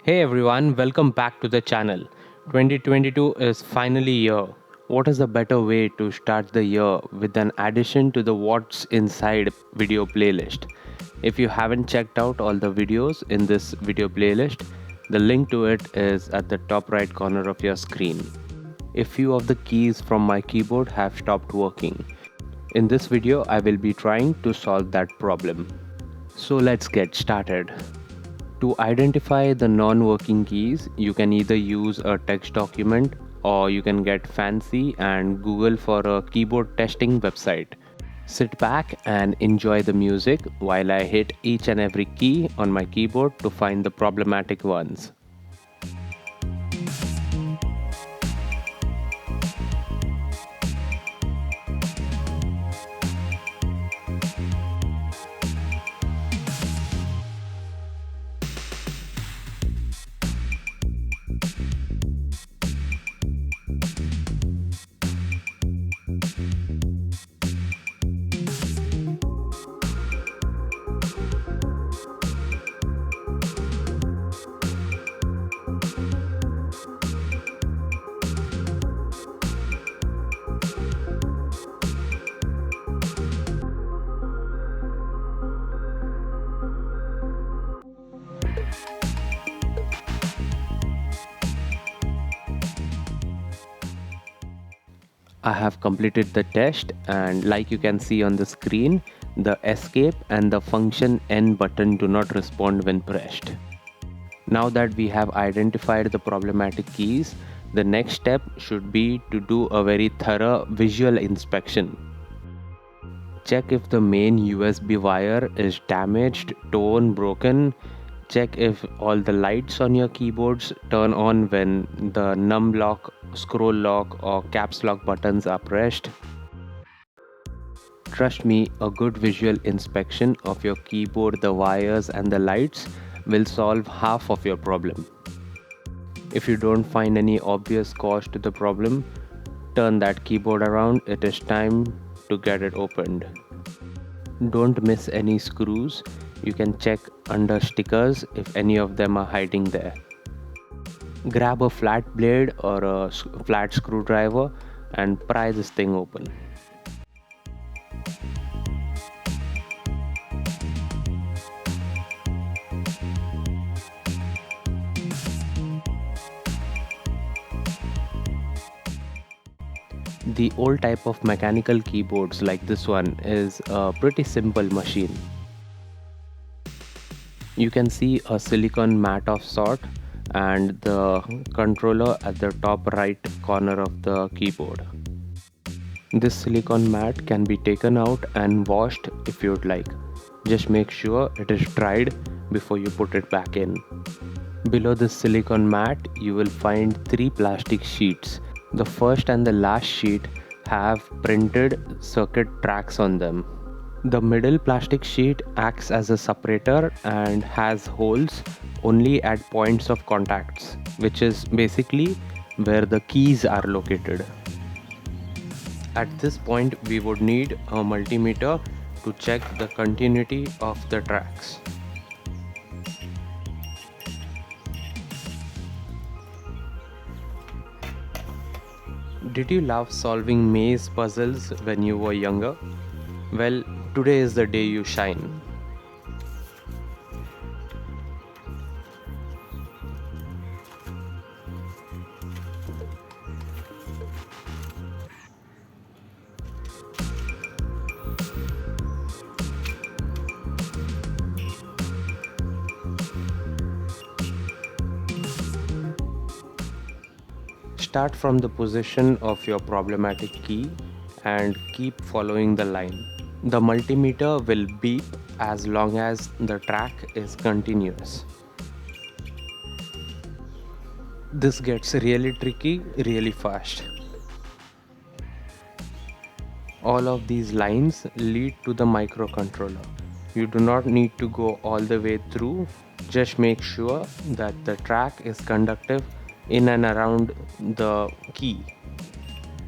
Hey everyone, welcome back to the channel. 2022 is finally here. What is a better way to start the year with an addition to the What's Inside video playlist? If you haven't checked out all the videos in this video playlist, the link to it is at the top right corner of your screen. A few of the keys from my keyboard have stopped working. In this video, I will be trying to solve that problem. So let's get started. To identify the non-working keys, you can either use a text document or you can get fancy and Google for a keyboard testing website. Sit back and enjoy the music while I hit each and every key on my keyboard to find the problematic ones. I have completed the test, and like you can see on the screen, the escape and the function N button do not respond when pressed. Now that we have identified the problematic keys, the next step should be to do a very thorough visual inspection. Check if the main USB wire is damaged, torn, broken. Check if all the lights on your keyboards turn on when the num lock, scroll lock or caps lock buttons are pressed. Trust me, a good visual inspection of your keyboard, the wires and the lights will solve half of your problem. If you don't find any obvious cause to the problem, turn that keyboard around. It is time to get it opened. Don't miss any screws. You can check under stickers if any of them are hiding there. Grab a flat blade or a flat screwdriver and pry this thing open. The old type of mechanical keyboards like this one is a pretty simple machine. You can see a silicon mat of sort and the controller at the top right corner of the keyboard. This silicon mat can be taken out and washed if you'd like. Just make sure it is dried before you put it back in. Below this silicon mat, you will find three plastic sheets. The first and the last sheet have printed circuit tracks on them. The middle plastic sheet acts as a separator and has holes only at points of contacts, which is basically where the keys are located. At this point, we would need a multimeter to check the continuity of the tracks. Did you love solving maze puzzles when you were younger? Well, today is the day you shine. Start from the position of your problematic key and keep following the line. The multimeter will beep as long as the track is continuous. This gets really tricky really fast. All of these lines lead to the microcontroller. You do not need to go all the way through, just make sure that the track is conductive in and around the key.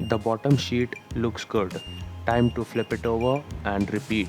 The bottom sheet looks good. Time to flip it over and repeat.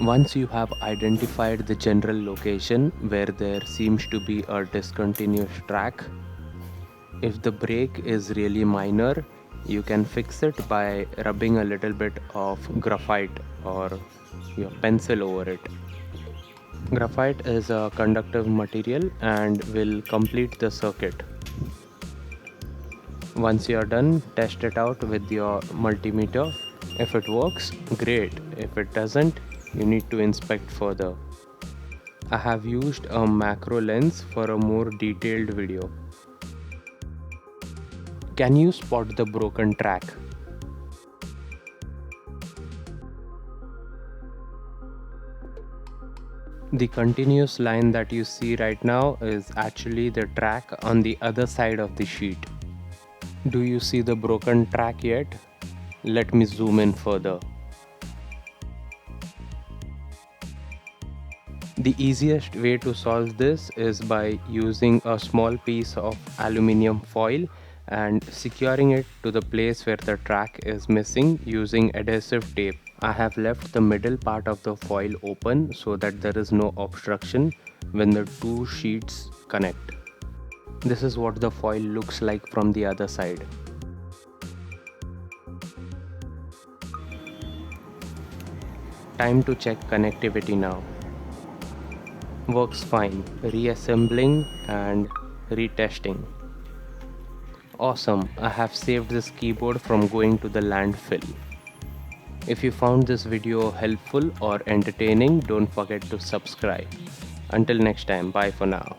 Once you have identified the general location where there seems to be a discontinuous track, if the break is really minor, you can fix it by rubbing a little bit of graphite or your pencil over it. Graphite is a conductive material and will complete the circuit. Once you're done, test it out with your multimeter. If it works, great. If it doesn't, you need to inspect further. I have used a macro lens for a more detailed video. Can you spot the broken track? The continuous line that you see right now is actually the track on the other side of the sheet. Do you see the broken track yet? Let me zoom in further. The easiest way to solve this is by using a small piece of aluminium foil and securing it to the place where the track is missing using adhesive tape. I have left the middle part of the foil open so that there is no obstruction when the two sheets connect. This is what the foil looks like from the other side. Time to check connectivity now. Works fine. Reassembling and retesting. Awesome, I have saved this keyboard from going to the landfill. If you found this video helpful or entertaining, don't forget to subscribe. Until next time, bye for now.